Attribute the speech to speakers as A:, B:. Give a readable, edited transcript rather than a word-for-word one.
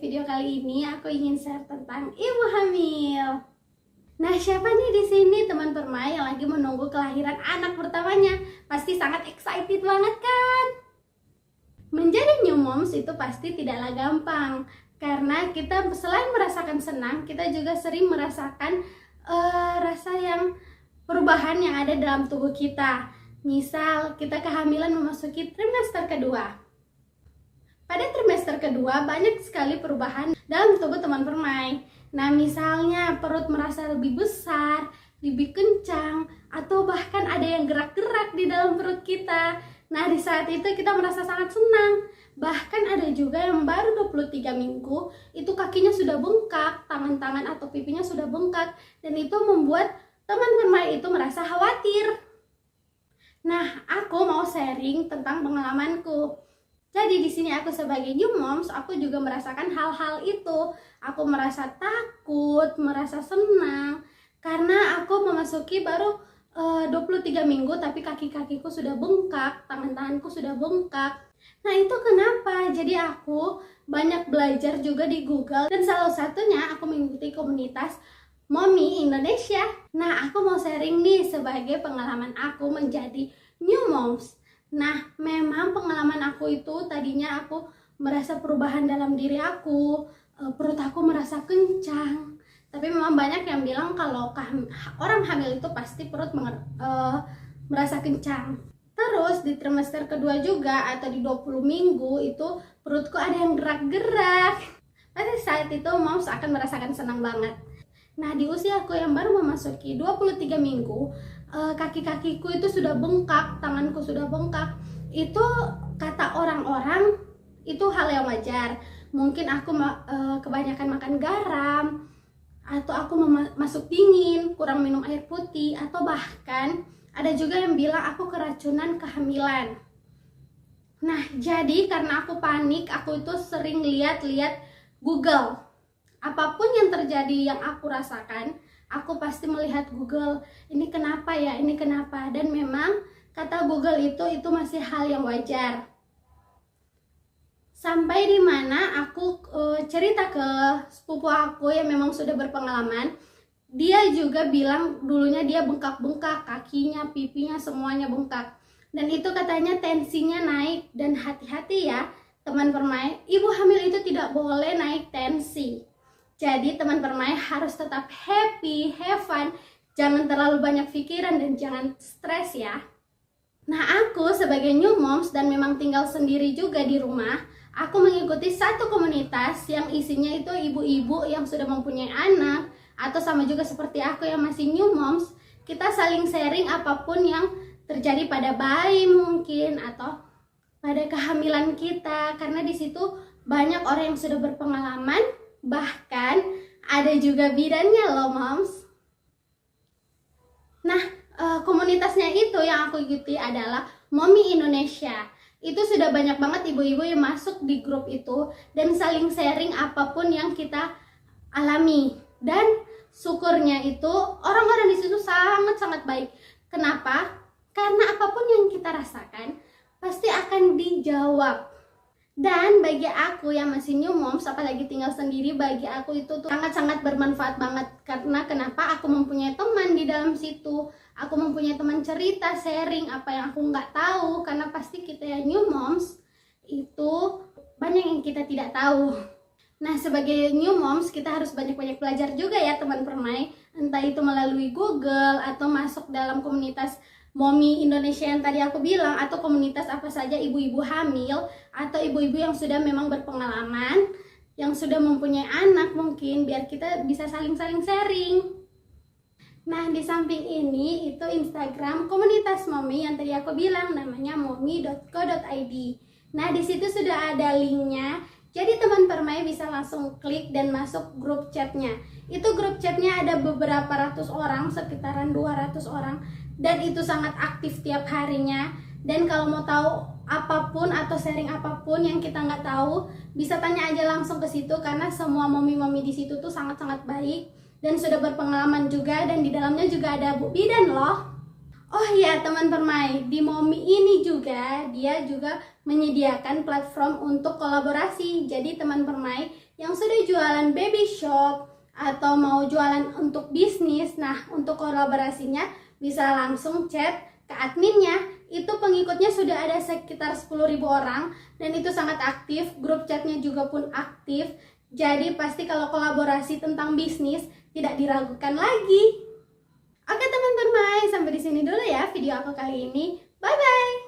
A: video kali ini aku ingin share tentang ibu hamil. Nah, siapa nih di sini teman permai yang lagi menunggu kelahiran anak pertamanya? Pasti sangat excited banget kan? Menjadi new moms itu pasti tidaklah gampang, karena kita selain merasakan senang, kita juga sering merasakan rasa yang perubahan yang ada dalam tubuh kita. Misal kita kehamilan memasuki trimester kedua. Pada trimester kedua banyak sekali perubahan dalam tubuh teman permai. Nah, misalnya perut merasa lebih besar, lebih kencang, atau bahkan ada yang gerak-gerak di dalam perut kita. Nah, di saat itu kita merasa sangat senang. Bahkan ada juga yang baru 23 minggu, itu kakinya sudah bengkak, tangan-tangan atau pipinya sudah bengkak, dan itu membuat teman permai itu merasa khawatir. Nah, aku mau sharing tentang pengalamanku. Jadi di sini aku sebagai new moms, aku juga merasakan hal-hal itu. Aku merasa takut, merasa senang, karena aku memasuki baru 23 minggu tapi kaki-kakiku sudah bengkak, tangan-tanganku sudah bengkak. Nah, itu kenapa? Jadi aku banyak belajar juga di Google, dan salah satunya aku mengikuti komunitas Mommy Indonesia. Nah, aku mau sharing nih sebagai pengalaman aku menjadi new moms. Nah, memang pengalaman aku itu tadinya aku merasa perubahan dalam diri aku, perut aku merasa kencang. Tapi memang banyak yang bilang kalau orang hamil itu pasti perut merasa kencang. Terus di trimester kedua juga atau di 20 minggu itu perutku ada yang gerak-gerak. Pada saat itu moms akan merasakan senang banget. Nah, di usia aku yang baru memasuki 23 minggu, kaki-kakiku itu sudah bengkak, tanganku sudah bengkak. Itu kata orang-orang itu hal yang wajar. Mungkin aku kebanyakan makan garam, atau aku masuk dingin, kurang minum air putih, atau bahkan ada juga yang bilang aku keracunan kehamilan. Nah, jadi karena aku panik, aku itu sering lihat-lihat Google. Apapun yang terjadi yang aku rasakan, aku pasti melihat Google, ini kenapa ya, ini kenapa. Dan memang kata Google itu masih hal yang wajar. Sampai di mana aku cerita ke sepupu aku yang memang sudah berpengalaman, dia juga bilang dulunya dia bengkak-bengkak, kakinya, pipinya, semuanya bengkak. Dan itu katanya tensinya naik. Dan hati-hati ya teman permai, ibu hamil itu tidak boleh naik tensi. Jadi teman permai harus tetap happy, have fun, jangan terlalu banyak pikiran dan jangan stres ya. Nah, aku sebagai new moms dan memang tinggal sendiri juga di rumah, aku mengikuti satu komunitas yang isinya itu ibu-ibu yang sudah mempunyai anak, atau sama juga seperti aku yang masih new moms. Kita saling sharing apapun yang terjadi pada bayi mungkin, atau pada kehamilan kita, karena di situ banyak orang yang sudah berpengalaman. Bahkan ada juga bidannya loh moms. Nah, komunitasnya itu yang aku ikuti adalah Mommy Indonesia. Itu sudah banyak banget ibu-ibu yang masuk di grup itu dan saling sharing apapun yang kita alami. Dan syukurnya itu orang-orang di situ sangat-sangat baik. Kenapa? Karena apapun yang kita rasakan pasti akan dijawab. Dan bagi aku yang masih new moms, apalagi tinggal sendiri, bagi aku itu tuh sangat-sangat bermanfaat banget. Karena kenapa? Aku mempunyai teman di dalam situ. Aku mempunyai teman cerita, sharing apa yang aku nggak tahu. Karena pasti kita yang new moms itu banyak yang kita tidak tahu. Nah, sebagai new moms kita harus banyak-banyak belajar juga ya teman permai. Entah itu melalui Google atau masuk dalam komunitas Mommy Indonesia yang tadi aku bilang, atau komunitas apa saja ibu-ibu hamil atau ibu-ibu yang sudah memang berpengalaman, yang sudah mempunyai anak mungkin, biar kita bisa saling-saling sharing. Nah, di samping ini itu Instagram komunitas Mommy yang tadi aku bilang, namanya mommy.co.id. Nah, di situ sudah ada linknya. Jadi teman permai bisa langsung klik dan masuk grup chatnya. Itu grup chatnya ada beberapa ratus orang, sekitaran 200 orang. Dan itu sangat aktif tiap harinya. Dan kalau mau tahu apapun atau sharing apapun yang kita nggak tahu, bisa tanya aja langsung ke situ. Karena semua mommy-mommy di situ tuh sangat-sangat baik dan sudah berpengalaman juga. Dan di dalamnya juga ada Bu Bidan loh. Oh iya teman permai, di Mommy ini juga dia juga menyediakan platform untuk kolaborasi. Jadi teman permai yang sudah jualan baby shop atau mau jualan untuk bisnis. Nah, untuk kolaborasinya bisa langsung chat ke adminnya. Itu pengikutnya sudah ada sekitar 10.000 orang dan itu sangat aktif. Grup chatnya juga pun aktif. Jadi pasti kalau kolaborasi tentang bisnis tidak diragukan lagi. Oke teman-teman, sampai di sini dulu ya video aku kali ini. Bye bye.